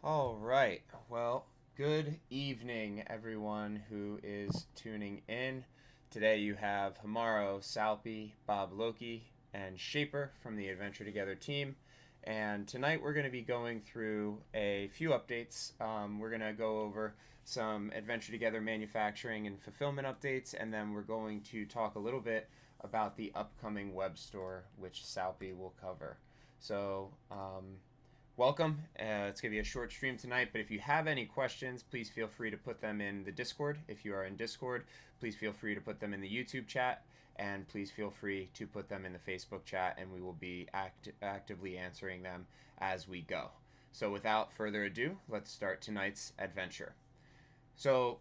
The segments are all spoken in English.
All right. Well, good evening, everyone who is tuning in. Today you have Hamaro, Salpy, Bob Loki, and Shaper from the Adventure Together team. And tonight we're going to be going through a few updates. We're going to go over some Adventure Together manufacturing and fulfillment updates, and then we're going to talk a little bit about the upcoming web store, which Salpy will cover. So, welcome. It's going to be a short stream tonight, but if you have any questions, please feel free to put them in the Discord. If you are in Discord, please feel free to put them in the YouTube chat, and please feel free to put them in the Facebook chat, and we will be actively answering them as we go. So without further ado, let's start tonight's adventure. So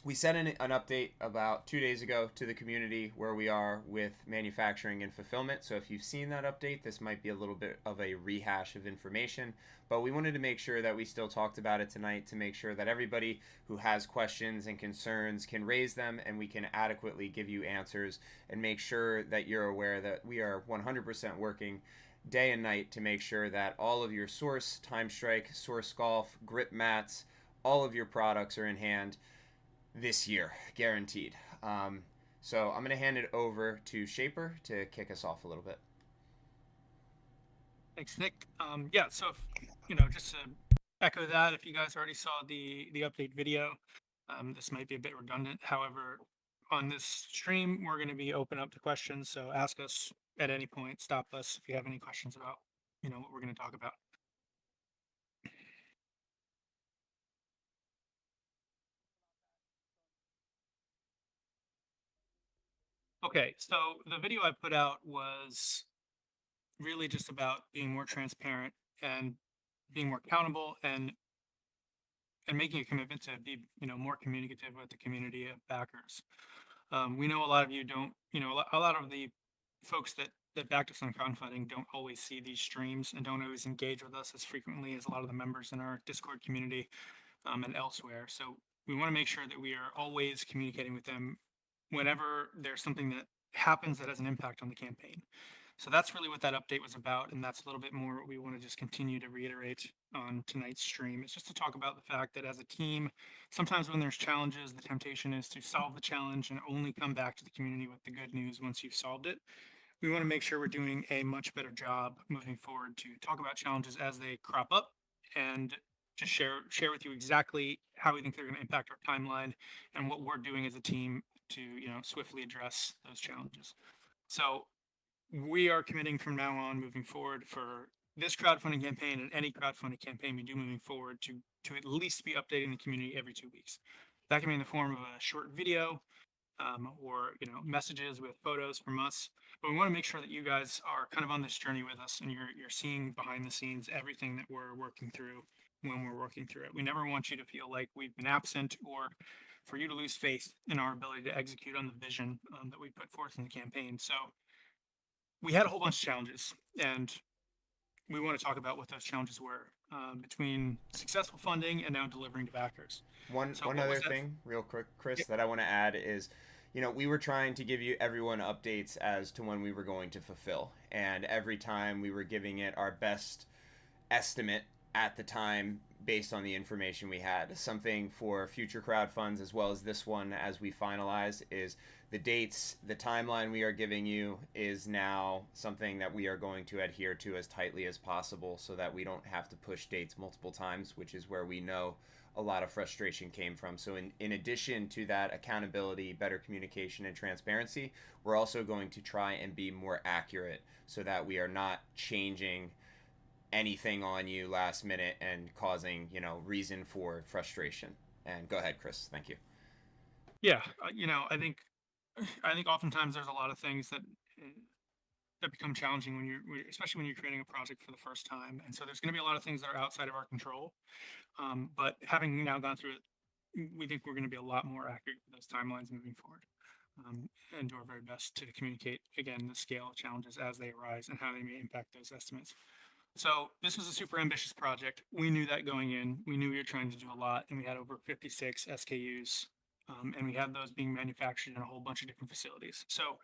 we sent an update about 2 days ago to the community where we are with manufacturing and fulfillment. So if you've seen that update, this might be a little bit of a rehash of information, but we wanted to make sure that we still talked about it tonight to make sure that everybody who has questions and concerns can raise them and we can adequately give you answers and make sure that you're aware that we are 100% working day and night to make sure that all of your Source, Time Strike, Source Golf, grip mats, all of your products are in hand this year, guaranteed. So I'm going to hand it over to Shaper to kick us off a little bit. Thanks, Nick. Yeah, so if, just to echo that, if you guys already saw the update video, this might be a bit redundant. However, on this stream, we're going to be open up to questions. So ask us at any point. Stop us if you have any questions about, what we're going to talk about. Okay, so the video I put out was really just about being more transparent and being more accountable and making a commitment to be more communicative with the community of backers. We know a lot of you don't, a lot of the folks that backed us on crowdfunding don't always see these streams and don't always engage with us as frequently as a lot of the members in our Discord community and elsewhere. So we want to make sure that we are always communicating with them whenever there's something that happens that has an impact on the campaign. So that's really what that update was about, and that's a little bit more what we want to just continue to reiterate on tonight's stream. It's just to talk about the fact that as a team, sometimes when there's challenges, the temptation is to solve the challenge and only come back to the community with the good news once you've solved it. we want to make sure we're doing a much better job moving forward to talk about challenges as they crop up and just share with you exactly how we think they're going to impact our timeline and what we're doing as a team to swiftly address those challenges. So we are committing from now on moving forward for this crowdfunding campaign and any crowdfunding campaign we do moving forward to at least be updating the community every 2 weeks. That can be in the form of a short video, or messages with photos from us. But we want to make sure that you guys are kind of on this journey with us, and you're seeing behind the scenes everything that we're working through when we're working through it. We never want you to feel like we've been absent, or for you to lose faith in our ability to execute on the vision that we put forth in the campaign. So we had a whole bunch of challenges, and we want to talk about what those challenges were, between successful funding and now delivering to backers. One So one what other was that? thing, real quick, Chris, Yep. that I want to add is, we were trying to give you everyone updates as to when we were going to fulfill, and every time we were giving it our best estimate at the time based on the information we had. Something for future crowd funds as well as this one as we finalize is the dates, the timeline we are giving you is now something that we are going to adhere to as tightly as possible so that we don't have to push dates multiple times, which is where we know a lot of frustration came from. So in addition to that accountability, better communication and transparency, we're also going to try and be more accurate so that we are not changing anything on you last minute and causing reason for frustration. And go ahead, Chris. Thank you. Yeah, I think oftentimes there's a lot of things that become challenging especially when you're creating a project for the first time, and so there's going to be a lot of things that are outside of our control. But having now gone through it, we think we're going to be a lot more accurate with those timelines moving forward, and do our very best to communicate again the scale of challenges as they arise and how they may impact those estimates. So this was a super ambitious project. We knew that going in. We knew we were trying to do a lot, and we had over 56 SKUs, and we had those being manufactured in a whole bunch of different facilities. So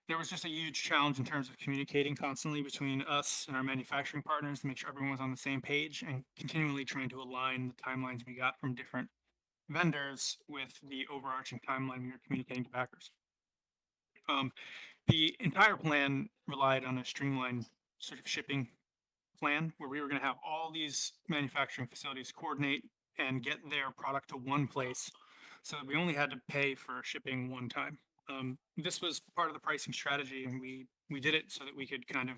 there was just a huge challenge in terms of communicating constantly between us and our manufacturing partners to make sure everyone was on the same page and continually trying to align the timelines we got from different vendors with the overarching timeline we were communicating to backers. Um, the entire plan relied on a streamlined sort of shipping plan where we were going to have all these manufacturing facilities coordinate and get their product to one place so that we only had to pay for shipping one time. This was part of the pricing strategy, and we did it so that we could kind of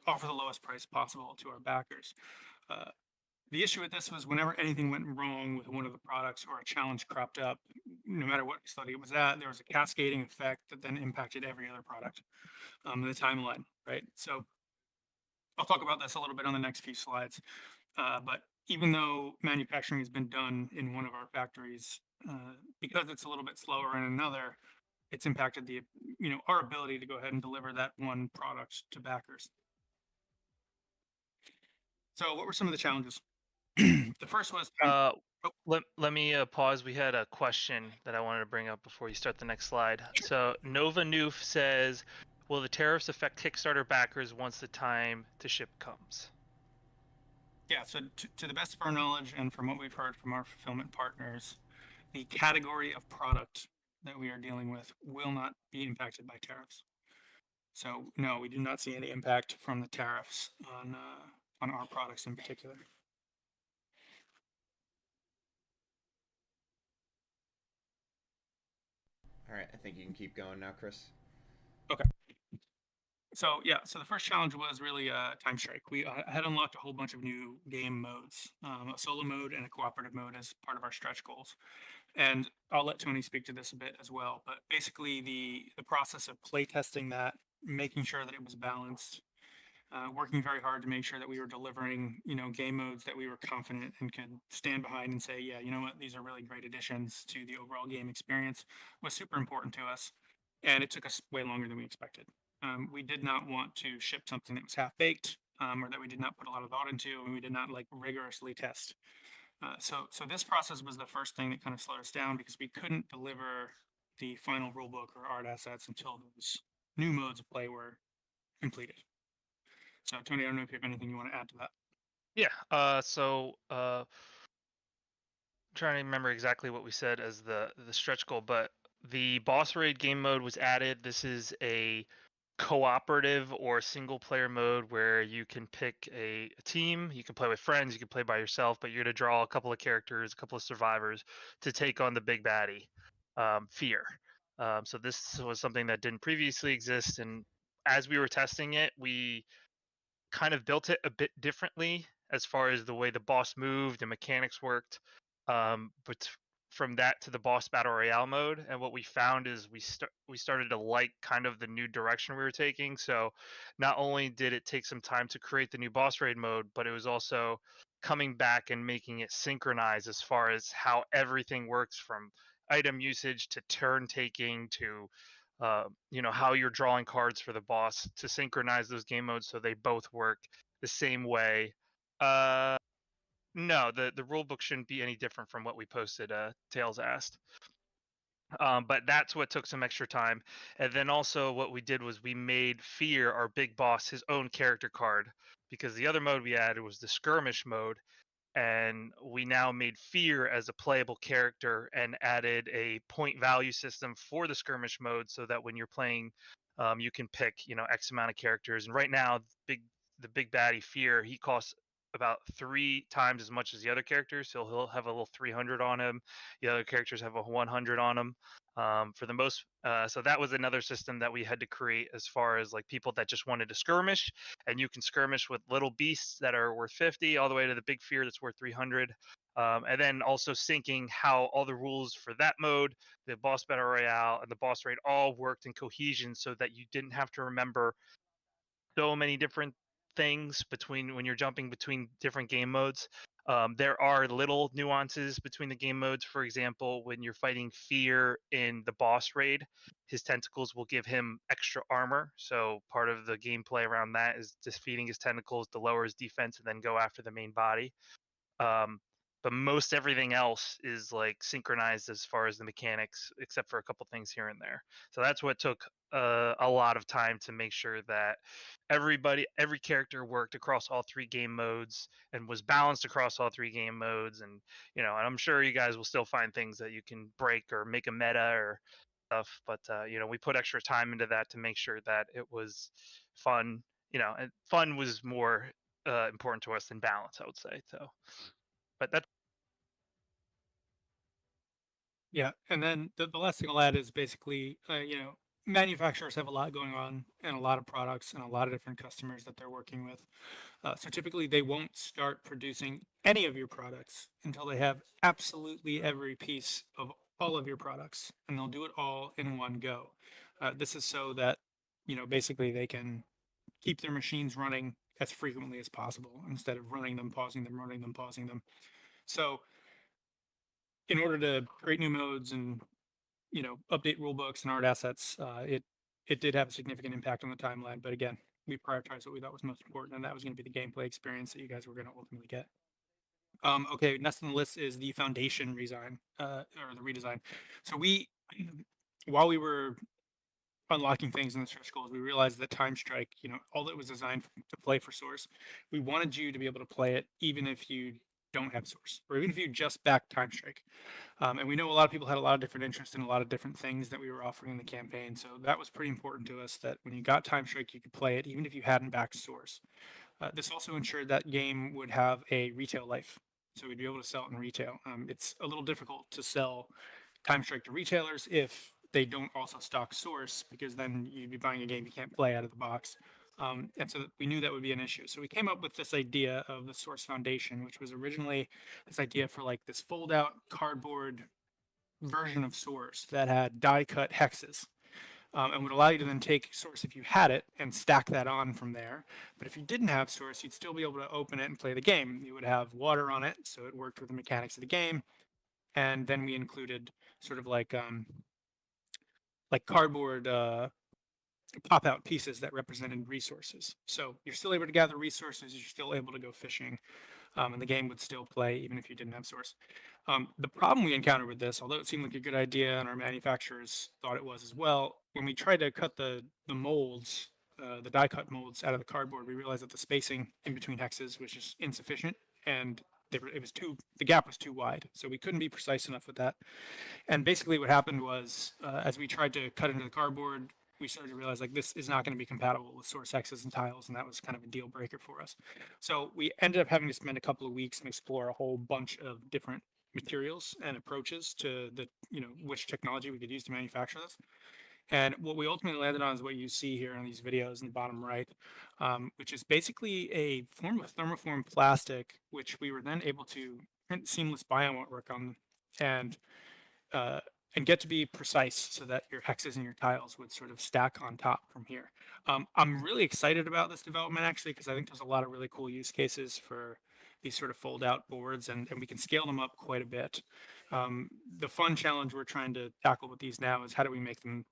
offer the lowest price possible to our backers. Uh, the issue with this was whenever anything went wrong with one of the products or a challenge cropped up, no matter what facility it was at, there was a cascading effect that then impacted every other product, in the timeline, right? So I'll talk about this a little bit on the next few slides. But even though manufacturing has been done in one of our factories, because it's a little bit slower in another, it's impacted our ability to go ahead and deliver that one product to backers. So what were some of the challenges? The first was time. Uh, Oh, let me pause. We had a question that I wanted to bring up before you start the next slide. So Nova Noof says, "Will the tariffs affect Kickstarter backers once the time to ship comes?" yeah. So to the best of our knowledge and from what we've heard from our fulfillment partners, the category of product that we are dealing with will not be impacted by tariffs. So no, we do not see any impact from the tariffs on our products in particular. All right, I think you can keep going now, Chris. Okay. So yeah, so the first challenge was really Time Strike. We had unlocked a whole bunch of new game modes, a solo mode and a cooperative mode as part of our stretch goals. And I'll let Tony speak to this a bit as well. But basically, the process of play testing that, making sure that it was balanced, working very hard to make sure that we were delivering, game modes that we were confident and could stand behind and say, yeah, you know what, these are really great additions to the overall game experience, was super important to us. And it took us way longer than we expected. We did not want to ship something that was half baked, or that we did not put a lot of thought into, and we did not like rigorously test. So this process was the first thing that kind of slowed us down because we couldn't deliver the final rulebook or art assets until those new modes of play were completed. So Tony, I don't know if you have anything you want to add to that. Yeah. Trying to remember exactly what we said as the stretch goal, but the boss raid game mode was added. This is a cooperative or single player mode where you can pick a team, you can play with friends, you can play by yourself, but you're going to draw a couple of characters, a couple of survivors to take on the big baddie, Fear. So this was something that didn't previously exist, and as we were testing it, we kind of built it a bit differently as far as the way the boss moved and mechanics worked. But from that to the boss battle royale mode, and what we found is we started to like kind of the new direction we were taking. So not only did it take some time to create the new boss raid mode, but it was also coming back and making it synchronized as far as how everything works, from item usage to turn taking to how you're drawing cards for the boss, to synchronize those game modes so they both work the same way. No, the rule book shouldn't be any different from what we posted. Tails asked. But that's what took some extra time. And then also what we did was we made Fear, our big boss, his own character card, because the other mode we added was the skirmish mode, and we now made Fear as a playable character and added a point value system for the skirmish mode, so that when you're playing, you can pick X amount of characters. And right now, the big baddie Fear, he costs about 3 times as much as the other characters, so he'll have a little 300 on him. The other characters have a 100 on them. For the most, so that was another system that we had to create as far as like people that just wanted to skirmish, and you can skirmish with little beasts that are worth 50 all the way to the big Fear that's worth 300. And then also syncing how all the rules for that mode, the boss battle royale and the boss raid, all worked in cohesion, so that you didn't have to remember so many different things between when you're jumping between different game modes. There are little nuances between the game modes. For example, when you're fighting Fear in the boss raid, his tentacles will give him extra armor. So part of the gameplay around that is defeating his tentacles to lower his defense and then go after the main body. But most everything else is like synchronized as far as the mechanics, except for a couple things here and there. So that's what took a lot of time to make sure that every character worked across all 3 game modes and was balanced across all 3 game modes. And and I'm sure you guys will still find things that you can break or make a meta or stuff, but we put extra time into that to make sure that it was fun. And fun was more important to us than balance, I would say. So, but that's Yeah, and then the last thing I'll add is basically, manufacturers have a lot going on and a lot of products and a lot of different customers that they're working with. So typically they won't start producing any of your products until they have absolutely every piece of all of your products, and they'll do it all in one go. This is so that, basically they can keep their machines running as frequently as possible instead of running them, pausing them, running them, pausing them. So in order to create new modes and update rule books and art assets, it did have a significant impact on the timeline. But again, we prioritized what we thought was most important, and that was going to be the gameplay experience that you guys were going to ultimately get. Okay, next on the list is the foundation redesign, or the redesign. So while we were unlocking things in the stretch goals, we realized that Time Strike, all that was designed to play for Source, we wanted you to be able to play it even if you don't have Source, or even if you just back Time Strike. And we know a lot of people had a lot of different interests in a lot of different things that we were offering in the campaign. So that was pretty important to us, that when you got Time Strike, you could play it even if you hadn't backed Source. This also ensured that game would have a retail life. So we'd be able to sell it in retail. It's a little difficult to sell Time Strike to retailers if they don't also stock Source, because then you'd be buying a game you can't play out of the box. And so we knew that would be an issue. So we came up with this idea of the Source Foundation, which was originally this idea for like this fold out cardboard version of Source that had die cut hexes. And would allow you to then take Source if you had it and stack that on from there. But if you didn't have Source, you'd still be able to open it and play the game. You would have water on it, so it worked with the mechanics of the game. And then we included sort of like cardboard pop out pieces that represented resources. So you're still able to gather resources, you're still able to go fishing, and the game would still play even if you didn't have Source. The problem we encountered with this, although it seemed like a good idea and our manufacturers thought it was as well, when we tried to cut the molds, the die cut molds out of the cardboard, we realized that the spacing in between hexes was just insufficient, and the gap was too wide, so we couldn't be precise enough with that. And basically what happened was, as we tried to cut into the cardboard, we started to realize like this is not going to be compatible with source hexes and tiles, and that was kind of a deal breaker for us. So we ended up having to spend a couple of weeks and explore a whole bunch of different materials and approaches to the, which technology we could use to manufacture this. And what we ultimately landed on is what you see here in these videos in the bottom right, which is basically a form of thermoform plastic, which we were then able to print seamless biome artwork on, and uh, and get to be precise so that your hexes and your tiles would sort of stack on top from here. I'm really excited about this development actually, because I think there's a lot of really cool use cases for these sort of fold out boards, and we can scale them up quite a bit. The fun challenge we're trying to tackle with these now is how do we make them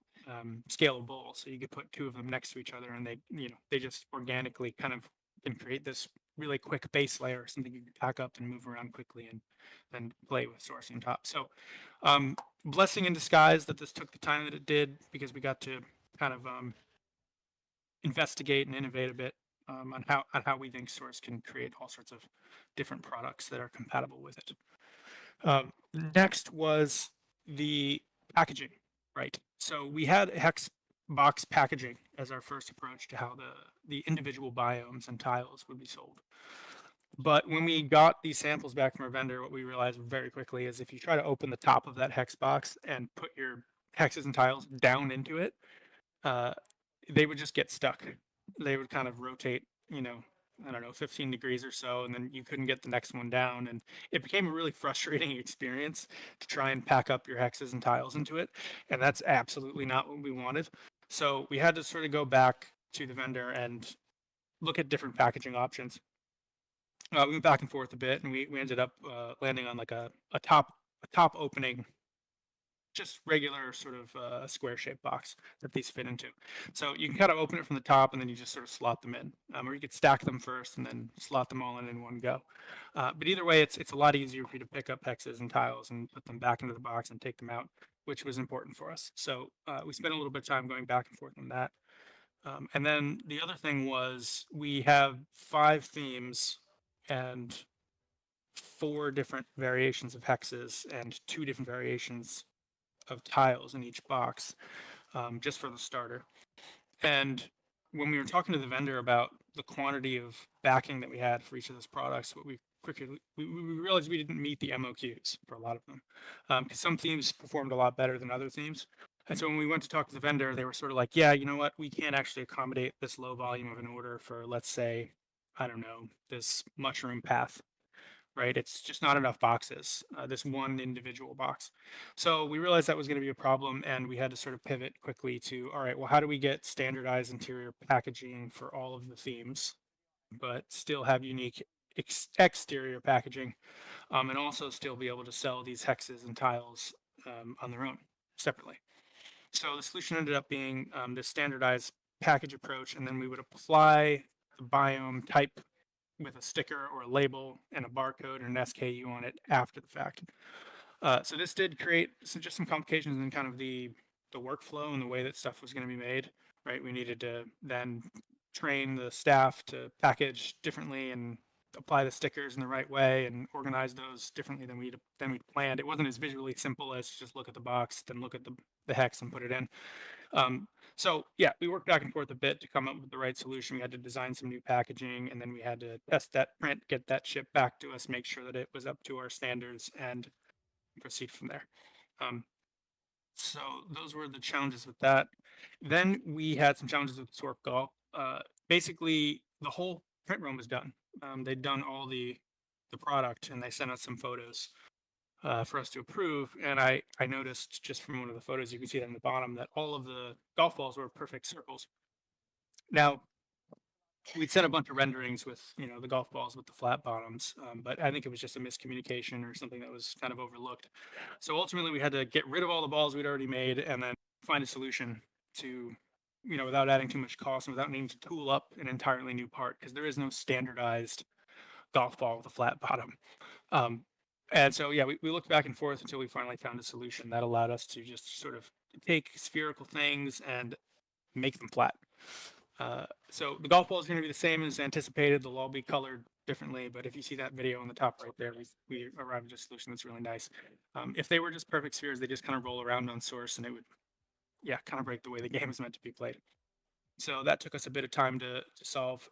scalable, so you could put two of them next to each other and they just organically kind of can create this really quick base layer, something you can pack up and move around quickly and then play with source on top. So blessing in disguise that this took the time that it did, because we got to kind of investigate and innovate a bit on how we think source can create all sorts of different products that are compatible with it. Next was the packaging, right? So we had hex box packaging as our first approach to how the individual biomes and tiles would be sold. But when we got these samples back from our vendor, what we realized very quickly is if you try to open the top of that hex box and put your hexes and tiles down into it, they would just get stuck. They would kind of rotate, I don't know, 15 degrees or so, and then you couldn't get the next one down. And it became a really frustrating experience to try and pack up your hexes and tiles into it. And that's absolutely not what we wanted. So we had to sort of go back to the vendor and look at different packaging options. We went back and forth a bit, and we ended up landing on like a top opening, just regular sort of square shaped box that these fit into. So you can kind of open it from the top, and then you just sort of slot them in, or you could stack them first and then slot them all in one go. But either way, it's a lot easier for you to pick up hexes and tiles and put them back into the box and take them out, which was important for us. So we spent a little bit of time going back and forth on that. And then the other thing was we have 5 themes and 4 different variations of hexes and 2 different variations of tiles in each box, just for the starter. And when we were talking to the vendor about the quantity of backing that we had for each of those products, what we quickly we realized we didn't meet the MOQs for a lot of them, because some themes performed a lot better than other themes. And so when we went to talk to the vendor, they were sort of like, yeah, you know what, we can't actually accommodate this low volume of an order for, let's say, I don't know, this mushroom path, right? It's just not enough boxes, this one individual box. So we realized that was going to be a problem, and we had to sort of pivot quickly to, all right, well, how do we get standardized interior packaging for all of the themes, but still have unique exterior packaging, and also still be able to sell these hexes and tiles on their own separately. So the solution ended up being this standardized package approach, and then we would apply the biome type with a sticker or a label and a barcode and an SKU on it after the fact. So this did create just some complications in kind of the workflow and the way that stuff was going to be made, right? We needed to then train the staff to package differently and apply the stickers in the right way and organize those differently than we'd planned. It wasn't as visually simple as just look at the box, then look at the hex and put it in. So yeah, we worked back and forth a bit to come up with the right solution. We had to design some new packaging, and then we had to test that print, get that shipped back to us, make sure that it was up to our standards, and proceed from there. So those were the challenges with that. Then we had some challenges with Sorpgal. Basically, the whole print run was done. They'd done all the product, and they sent us some photos for us to approve. And I noticed just from one of the photos, you can see that in the bottom, that all of the golf balls were perfect circles. Now, we'd sent a bunch of renderings with, the golf balls with the flat bottoms, but I think it was just a miscommunication or something that was kind of overlooked. So ultimately, we had to get rid of all the balls we'd already made and then find a solution to, without adding too much cost and without needing to tool up an entirely new part, because there is no standardized golf ball with a flat bottom. And so, yeah, we looked back and forth until we finally found a solution that allowed us to just sort of take spherical things and make them flat. So the golf ball is going to be the same as anticipated. They'll all be colored differently, but if you see that video on the top right there, we arrived at a solution that's really nice. If they were just perfect spheres, they just kind of roll around on source and it would kind of break the way the game is meant to be played. So that took us a bit of time to solve.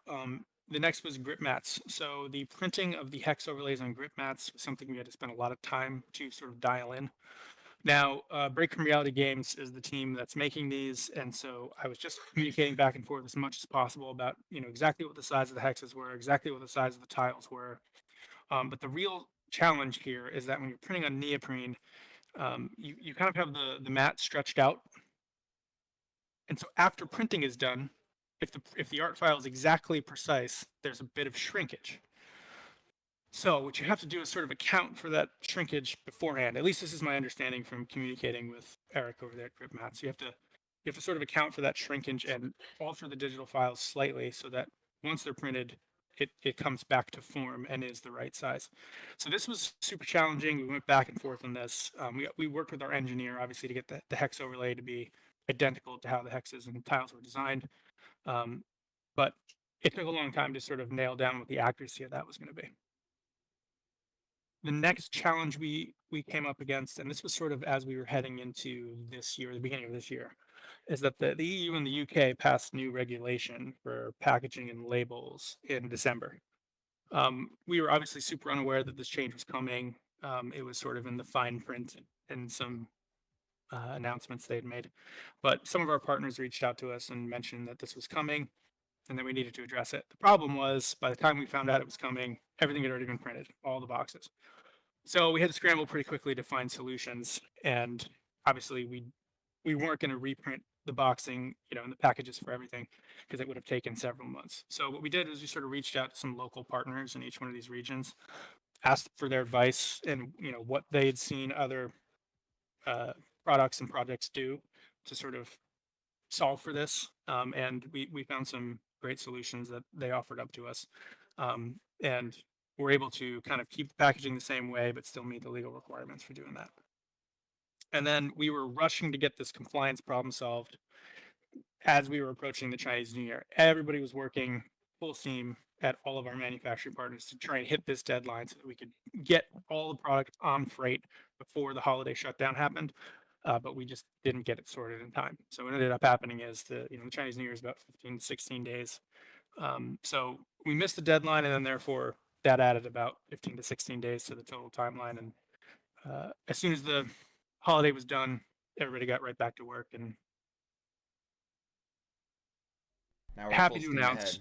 The next was grip mats. So the printing of the hex overlays on grip mats was something we had to spend a lot of time to sort of dial in. Now, Break from Reality Games is the team that's making these, and so I was just communicating back and forth as much as possible about exactly what the size of the hexes were, exactly what the size of the tiles were. But the real challenge here is that when you're printing on neoprene, you kind of have the mat stretched out, and so after printing is done, if the art file is exactly precise, there's a bit of shrinkage. So what you have to do is sort of account for that shrinkage beforehand. At least this is my understanding from communicating with Eric over there at GripMats. You have to sort of account for that shrinkage and alter the digital files slightly so that once they're printed, it comes back to form and is the right size. So this was super challenging. We went back and forth on this. We worked with our engineer, obviously, to get the hex overlay to be identical to how the hexes and tiles were designed. But it took a long time to sort of nail down what the accuracy of that was going to be. The next challenge we came up against, and this was sort of as we were heading into this year, the beginning of this year, is that the EU and the UK passed new regulation for packaging and labels in December. We were obviously super unaware that this change was coming. It was sort of in the fine print and some announcements they had made. But some of our partners reached out to us and mentioned that this was coming and that we needed to address it. The problem was by the time we found out it was coming, everything had already been printed, all the boxes. So we had to scramble pretty quickly to find solutions. And obviously we weren't going to reprint the boxing, and the packages for everything because it would have taken several months. So what we did was we sort of reached out to some local partners in each one of these regions, asked for their advice and what they had seen other products and projects do to sort of solve for this. And we found some great solutions that they offered up to us. And we're able to kind of keep the packaging the same way, but still meet the legal requirements for doing that. And then we were rushing to get this compliance problem solved as we were approaching the Chinese New Year. Everybody was working full steam at all of our manufacturing partners to try and hit this deadline so that we could get all the product on freight before the holiday shutdown happened. But we just didn't get it sorted in time. So what ended up happening is the Chinese New Year is about 15 to 16 days. So we missed the deadline, and then therefore that added about 15 to 16 days to the total timeline. And as soon as the holiday was done, everybody got right back to work. And now we're happy full to steam announce, ahead.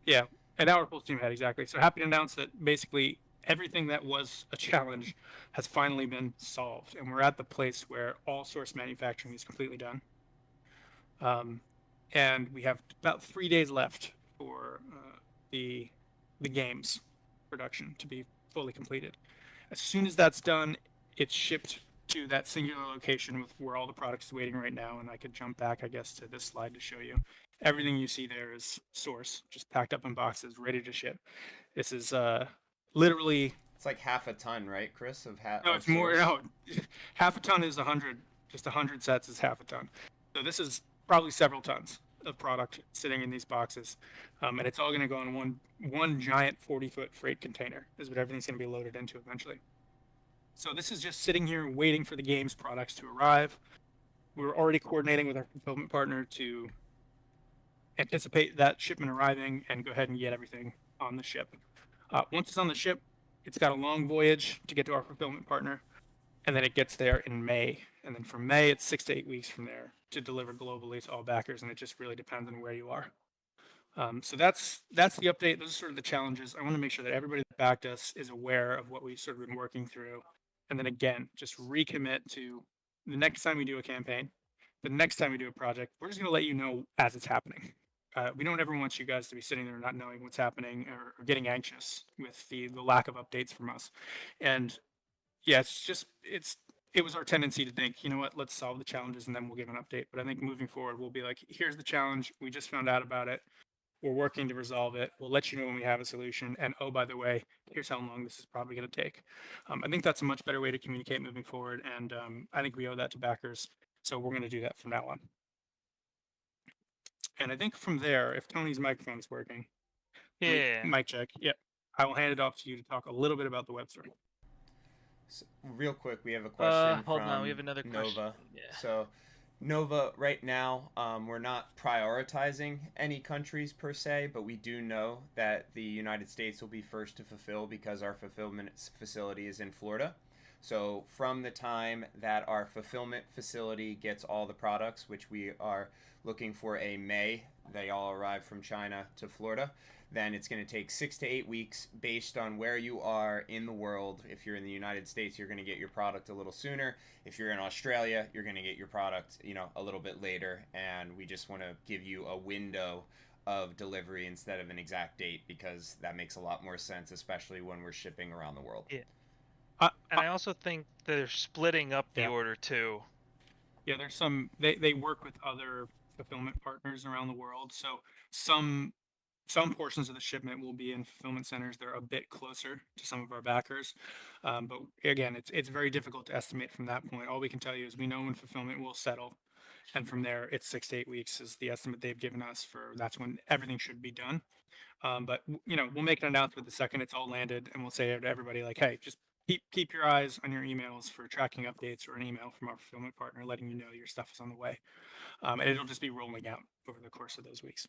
yeah, and now we're full steam ahead, exactly. So happy to announce that basically everything that was a challenge has finally been solved, and we're at the place where all source manufacturing is completely done. And we have about 3 days left for the games production to be fully completed. As soon as that's done, it's shipped to that singular location with where all the products is waiting right now. And I could jump back, I guess, to this slide to show you. Everything you see there is source, just packed up in boxes, ready to ship. This is literally. It's like half a ton, right, Chris? No, it's more. No, half a ton is 100. Just 100 sets is half a ton. So this is probably several tons of product sitting in these boxes, and it's all going to go in one giant 40-foot freight container. Is what everything's going to be loaded into eventually. So this is just sitting here waiting for the games products to arrive. We're already coordinating with our fulfillment partner to anticipate that shipment arriving and go ahead and get everything on the ship. Once it's on the ship, it's got a long voyage to get to our fulfillment partner, and then it gets there in May. And then from May, it's 6 to 8 weeks from there to deliver globally to all backers, and it just really depends on where you are. So that's the update. Those are sort of the challenges. I want to make sure that everybody that backed us is aware of what we've sort of been working through. And then again, just recommit to the next time we do a campaign, the next time we do a project, we're just going to let you know as it's happening. We don't ever want you guys to be sitting there not knowing what's happening or getting anxious with the lack of updates from us. And yeah, it was our tendency to think, you know what, let's solve the challenges and then we'll give an update. But I think moving forward, we'll be like, here's the challenge. We just found out about it. We're working to resolve it. We'll let you know when we have a solution. And oh, by the way, here's how long this is probably going to take. I think that's a much better way to communicate moving forward. And I think we owe that to backers. So we're going to do that from now on. And I think from there, if Tony's microphone is working, Yeah. mic check. Yep. I will hand it off to you to talk a little bit about the web story. So, real quick, we have a question Hold from on, we have another question. Nova. Yeah. So Nova, right now, we're not prioritizing any countries per se, but we do know that the United States will be first to fulfill because our fulfillment facility is in Florida. So, from the time that our fulfillment facility gets all the products, which we are looking for a May, they all arrive from China to Florida, then it's going to take 6 to 8 weeks based on where you are in the world. If you're in the United States, you're going to get your product a little sooner. If you're in Australia, you're going to get your product, a little bit later. And we just want to give you a window of delivery instead of an exact date because that makes a lot more sense, especially when we're shipping around the world. Yeah. And I also think they're splitting up the Yeah. order too. Yeah, there's some they work with other fulfillment partners around the world. So some portions of the shipment will be in fulfillment centers. They're a bit closer to some of our backers. But again, it's very difficult to estimate from that point. All we can tell you is we know when fulfillment will settle. And from there, it's 6 to 8 weeks is the estimate they've given us for that's when everything should be done. But we'll make an announcement the second it's all landed, and we'll say to everybody like, hey, just keep your eyes on your emails for tracking updates or an email from our fulfillment partner letting you know your stuff is on the way. And it'll just be rolling out over the course of those weeks.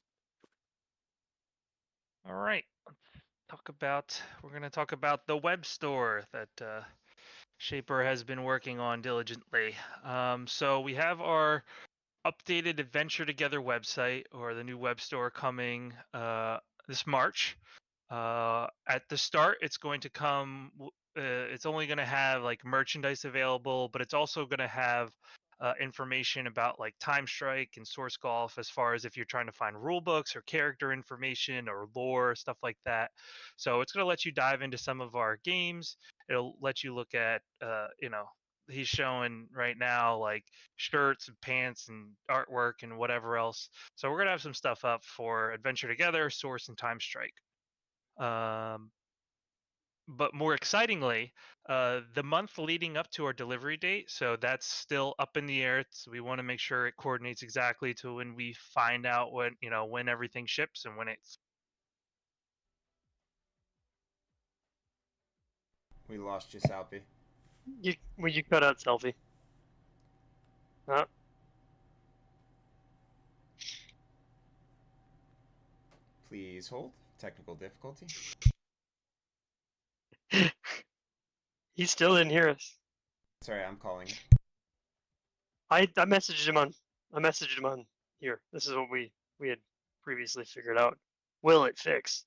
All right. We're going to talk about the web store that Shaper has been working on diligently. So we have our updated Adventure Together website, or the new web store, coming this March. At the start, it's going to come. It's only going to have like merchandise available, but it's also going to have information about like Time Strike and Source Golf, as far as if you're trying to find rule books or character information or lore, stuff like that. So it's going to let you dive into some of our games. It'll let you look at, he's showing right now like shirts and pants and artwork and whatever else. So we're going to have some stuff up for Adventure Together, Source, and Time Strike. But more excitingly, the month leading up to our delivery date, so that's still up in the air. So we want to make sure it coordinates exactly to when we find out when everything ships and when it's. We lost you, Salpy. You cut out Selfie. Please hold. Technical difficulty. He still didn't hear us. Sorry, I'm calling. I messaged him on here. This is what we had previously figured out. Will it fix?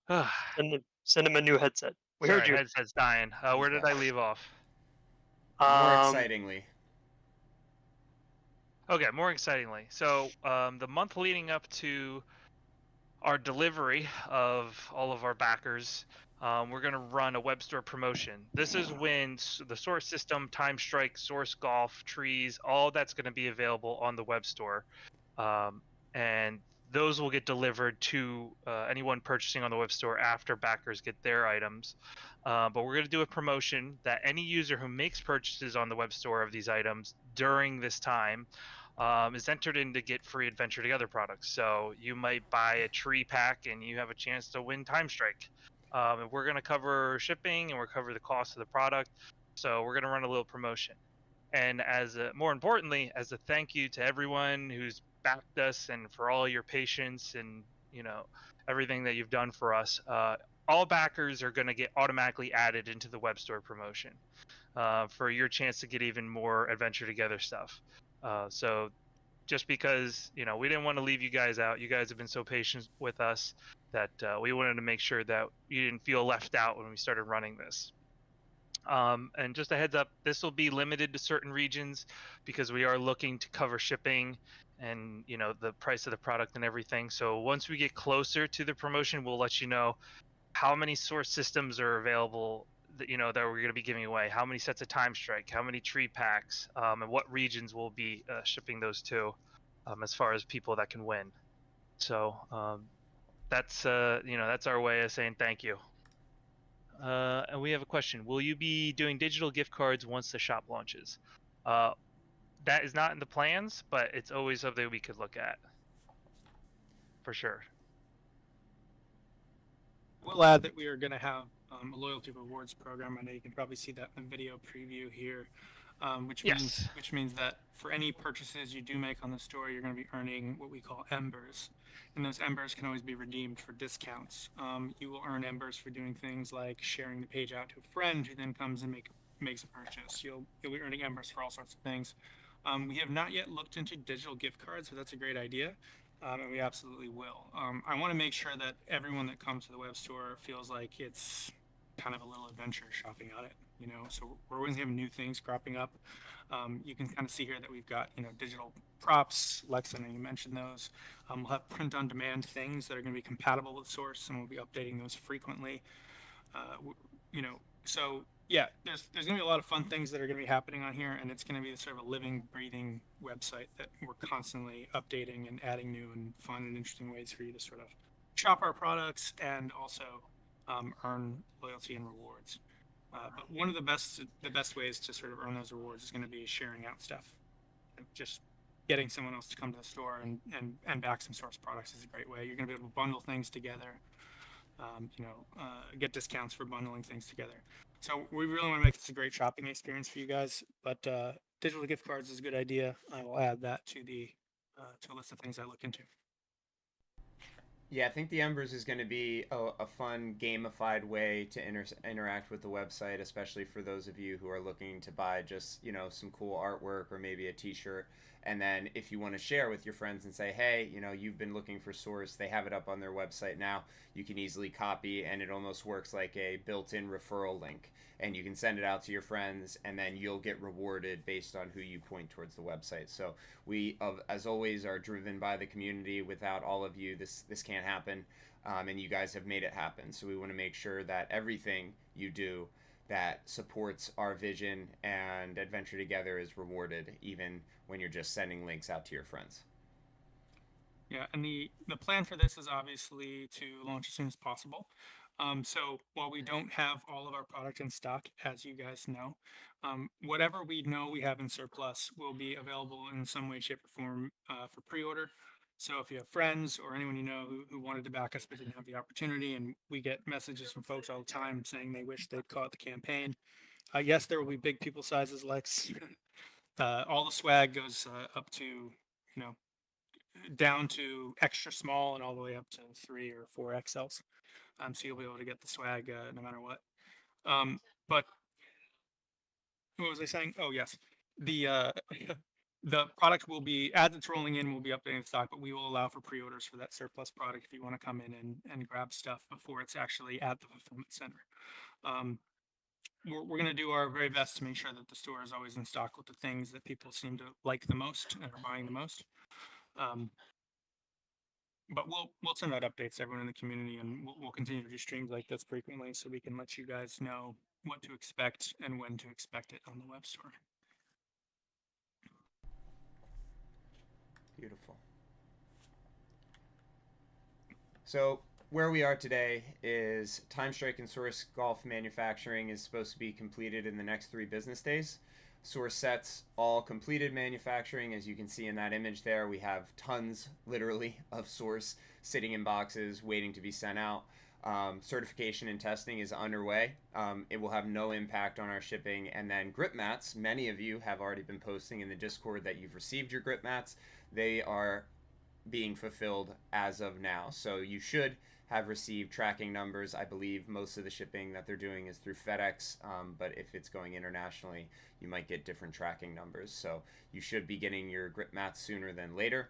Send him a new headset. We heard you. Headset's dying. Where did I leave off? More excitingly. Okay, more excitingly. So the month leading up to our delivery of all of our backers, we're going to run a web store promotion. This is when the Source System, Time Strike, Source Golf, Trees, all that's going to be available on the web store. And those will get delivered to anyone purchasing on the web store after backers get their items. But we're going to do a promotion that any user who makes purchases on the web store of these items during this time is entered in to get free Adventure Together products. So you might buy a tree pack and you have a chance to win Time Strike. And we're going to cover shipping and we'll cover the cost of the product. So we're going to run a little promotion. And more importantly, as a thank you to everyone who's backed us and for all your patience and everything that you've done for us, all backers are going to get automatically added into the web store promotion for your chance to get even more Adventure Together stuff. So just because we didn't want to leave you guys out, you guys have been so patient with us that we wanted to make sure that you didn't feel left out when we started running this. And just a heads up, this will be limited to certain regions because we are looking to cover shipping and the price of the product and everything. So once we get closer to the promotion, we'll let you know how many Source systems are available that that we're going to be giving away, how many sets of Time Strike, how many tree packs, and what regions we'll be shipping those to, as far as people that can win. So that's that's our way of saying thank you. And we have a question. Will you be doing digital gift cards once the shop launches? That is not in the plans, but it's always something we could look at. For sure. We'll add that we are going to have a loyalty rewards program. I know you can probably see that in the video preview here. which Yes. means that for any purchases you do make on the store, you're going to be earning what we call embers, and those embers can always be redeemed for discounts. You will earn embers for doing things like sharing the page out to a friend who then comes and makes a purchase. You'll be earning embers for all sorts of things. We have not yet looked into digital gift cards, but that's a great idea. And we absolutely will. I want to make sure that everyone that comes to the web store feels like it's kind of a little adventure shopping on it, you know. So we're always having new things cropping up. You can kind of see here that we've got, you know, digital props. Lex, I know you mentioned those. We'll have print-on-demand things that are going to be compatible with Source, and we'll be updating those frequently. You know, so yeah, there's going to be a lot of fun things that are going to be happening on here, and it's going to be sort of a living, breathing website that we're constantly updating and adding new and fun and interesting ways for you to sort of shop our products and also earn loyalty and rewards. But one of the best ways to sort of earn those rewards is going to be sharing out stuff. Just getting someone else to come to the store and back some Source products is a great way. You're going to be able to bundle things together. Get discounts for bundling things together. So we really want to make this a great shopping experience for you guys. But digital gift cards is a good idea. I will add that to a list of things I look into. Yeah, I think the Embers is going to be a fun gamified way to interact with the website, especially for those of you who are looking to buy just, you know, some cool artwork or maybe a t-shirt. And then if you want to share with your friends and say, hey, you know, you've been looking for Source, they have it up on their website now. You can easily copy, and it almost works like a built-in referral link. And you can send it out to your friends, and then you'll get rewarded based on who you point towards the website. So we, as always, are driven by the community. Without all of you, this can't happen, and you guys have made it happen. So we want to make sure that everything you do that supports our vision and Adventure Together is rewarded, even when you're just sending links out to your friends. Yeah, and the plan for this is obviously to launch as soon as possible. So while we don't have all of our product in stock, as you guys know, whatever we know we have in surplus will be available in some way, shape, or form for pre-order. So if you have friends or anyone you know who wanted to back us but didn't have the opportunity, and we get messages from folks all the time saying they wish they'd caught the campaign. Yes, there will be big people sizes, Lex. All the swag goes up to, down to extra small and all the way up to 3 or 4 XLs. So you'll be able to get the swag no matter what. But what was I saying? Oh yes, the the product will be, as it's rolling in, we'll be updating the stock, but we will allow for pre-orders for that surplus product if you want to come in and grab stuff before it's actually at the fulfillment center. We're going to do our very best to make sure that the store is always in stock with the things that people seem to like the most and are buying the most. But we'll send out updates to everyone in the community, and we'll continue to do streams like this frequently so we can let you guys know what to expect and when to expect it on the web store. Beautiful. So where we are today is Time Strike and Source Golf manufacturing is supposed to be completed in the next 3 business days. Source sets all completed manufacturing. As you can see in that image there, we have tons, literally, of Source sitting in boxes waiting to be sent out. Certification and testing is underway. It will have no impact on our shipping. And then grip mats, many of you have already been posting in the Discord that you've received your grip mats. They are being fulfilled as of now. So you should have received tracking numbers. I believe most of the shipping that they're doing is through FedEx, but if it's going internationally, you might get different tracking numbers. So you should be getting your grip mats sooner than later.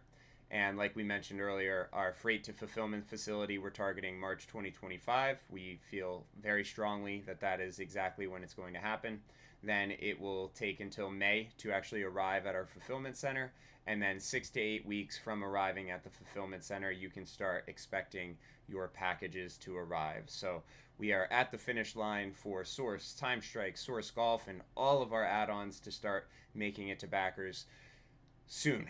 And like we mentioned earlier, our freight to fulfillment facility, we're targeting March 2025. We feel very strongly that that is exactly when it's going to happen. Then it will take until May to actually arrive at our fulfillment center. And then 6 to 8 weeks from arriving at the fulfillment center, you can start expecting your packages to arrive. So we are at the finish line for Source, Time Strike, Source Golf, and all of our add-ons to start making it to backers soon.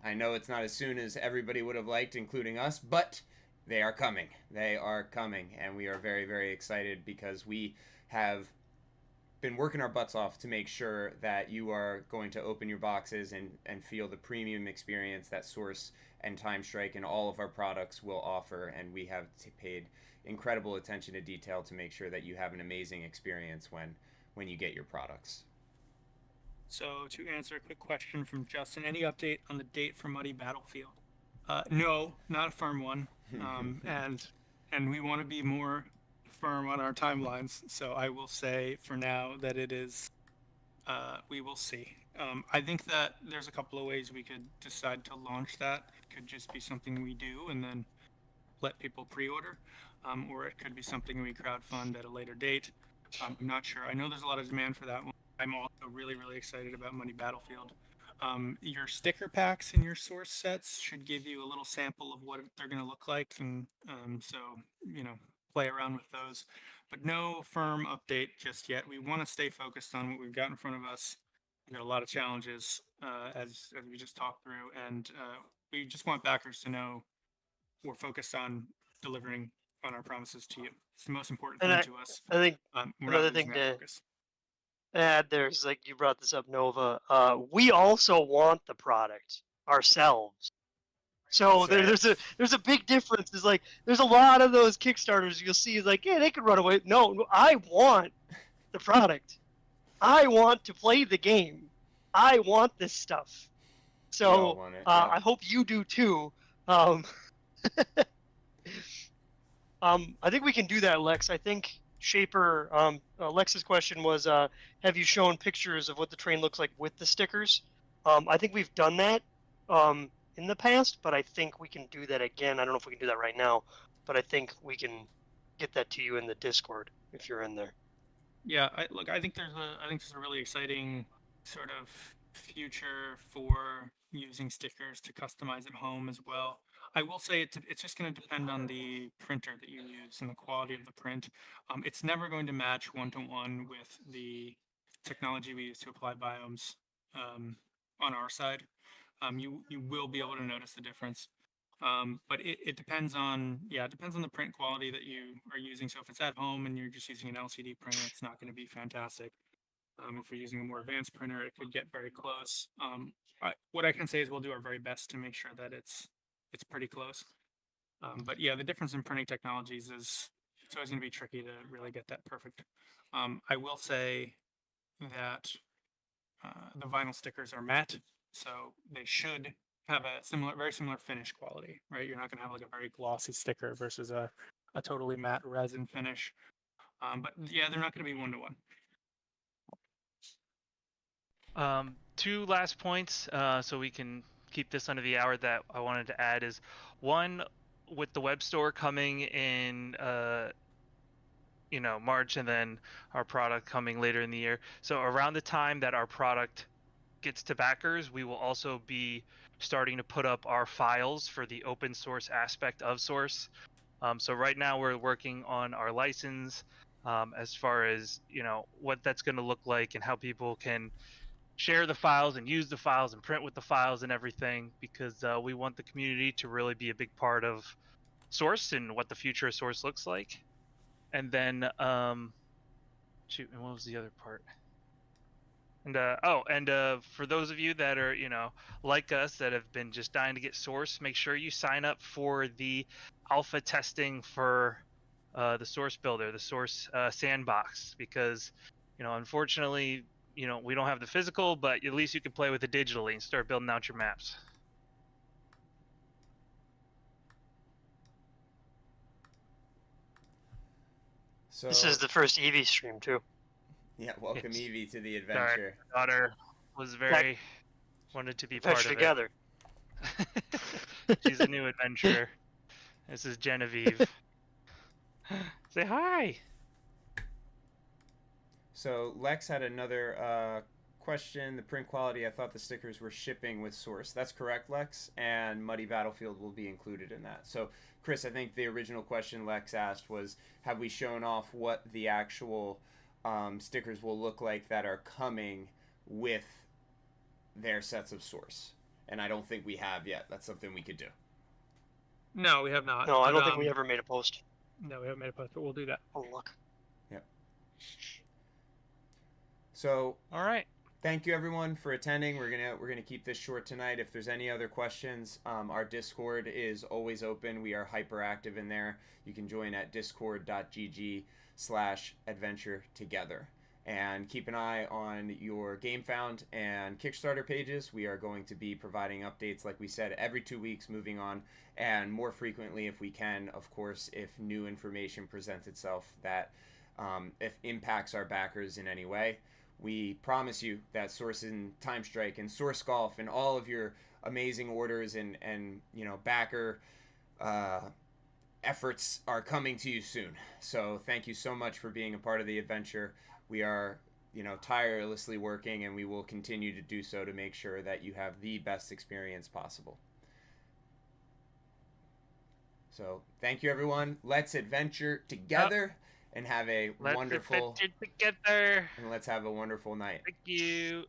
I know it's not as soon as everybody would have liked, including us, but they are coming. They are coming, and we are very, very excited because we have been working our butts off to make sure that you are going to open your boxes and feel the premium experience that Source and Time Strike and all of our products will offer. And we have paid incredible attention to detail to make sure that you have an amazing experience when you get your products. So to answer a quick question from Justin, any update on the date for Muddy Battlefield? No, not a firm one. And we want to be more firm on our timelines. So I will say for now that it is. We will see. I think that there's a couple of ways we could decide to launch that. It could just be something we do and then let people pre-order, or it could be something we crowdfund at a later date. I'm not sure. I know there's a lot of demand for that one. I'm also really, really excited about Money Battlefield. Your sticker packs and your source sets should give you a little sample of what they're going to look like, and so play around with those. But no firm update just yet. We want to stay focused on what we've got in front of us. We've got a lot of challenges as we just talked through, and we just want backers to know we're focused on delivering on our promises to you. It's the most important And thing to us. I think We're another not losing thing that to focus. add there's like you brought this up, Nova. We also want the product ourselves. So That's right. there's a big difference. Is like there's a lot of those Kickstarters you'll see is like, yeah, they could run away. No, I want the product. I want to play the game. I want this stuff. We all So want it, I hope you do too. I think we can do that, Lex. I think Shaper. Lex's question was, have you shown pictures of what the train looks like with the stickers? I think we've done that in the past, but I think we can do that again. I don't know if we can do that right now, but I think we can get that to you in the Discord if you're in there. Yeah, I think there's a really exciting sort of future for using stickers to customize at home as well. I will say it's just going to depend on the printer that you use and the quality of the print. It's never going to match one-to-one with the technology we use to apply biomes on our side. You will be able to notice the difference. But it depends on the print quality that you are using. So if it's at home and you're just using an LCD printer, it's not going to be fantastic. If you're using a more advanced printer, it could get very close. What I can say is we'll do our very best to make sure that it's pretty close. But yeah, the difference in printing technologies is it's always going to be tricky to really get that perfect. I will say that the vinyl stickers are matte, so they should have a very similar finish quality, right? You're not going to have like a very glossy sticker versus a totally matte resin finish. But yeah, they're not going to be one-to-one. Two last points, so we can keep this under the hour, that I wanted to add is one, with the web store coming in March, and then our product coming later in the year. So around the time that our product gets to backers, we will also be starting to put up our files for the open source aspect of Source. So right now we're working on our license, as far as what that's going to look like and how people can share the files and use the files and print with the files and everything, because we want the community to really be a big part of Source and what the future of Source looks like. And then and what was the other part? And for those of you that are like us, that have been just dying to get Source, make sure you sign up for the alpha testing for the Source builder, the Source sandbox, because unfortunately we don't have the physical, but at least you can play with it digitally and start building out your maps. So This is the first Eevee stream too. yeah, welcome Yes. Eevee to the Sorry, adventure. my daughter was wanted to be part Adventure of together. it. She's a new adventurer. This is Genevieve. Say hi. So Lex had another question. The print quality, I thought the stickers were shipping with Source. That's correct, Lex, and Muddy Battlefield will be included in that. So Chris, I think the original question Lex asked was, have we shown off what the actual stickers will look like that are coming with their sets of Source? And I don't think we have yet. That's something we could do. No, we have not. No, I but, don't think we ever made a post. No, we haven't made a post, but we'll do that. Oh look. So All right. thank you everyone for attending. We're gonna keep this short tonight. If there's any other questions, our Discord is always open. We are hyperactive in there. You can join at discord.gg/adventure together. And keep an eye on your GameFound and Kickstarter pages. We are going to be providing updates, like we said, every 2 weeks moving on, and more frequently if we can, of course, if new information presents itself that if impacts our backers in any way. We promise you that Source and Time Strike and Source Golf and all of your amazing orders and backer efforts are coming to you soon. So thank you so much for being a part of the adventure. We are, tirelessly working, and we will continue to do so to make sure that you have the best experience possible. So thank you, everyone. Let's adventure together and have a Let's wonderful adventure together. and let's have a wonderful night. Thank you.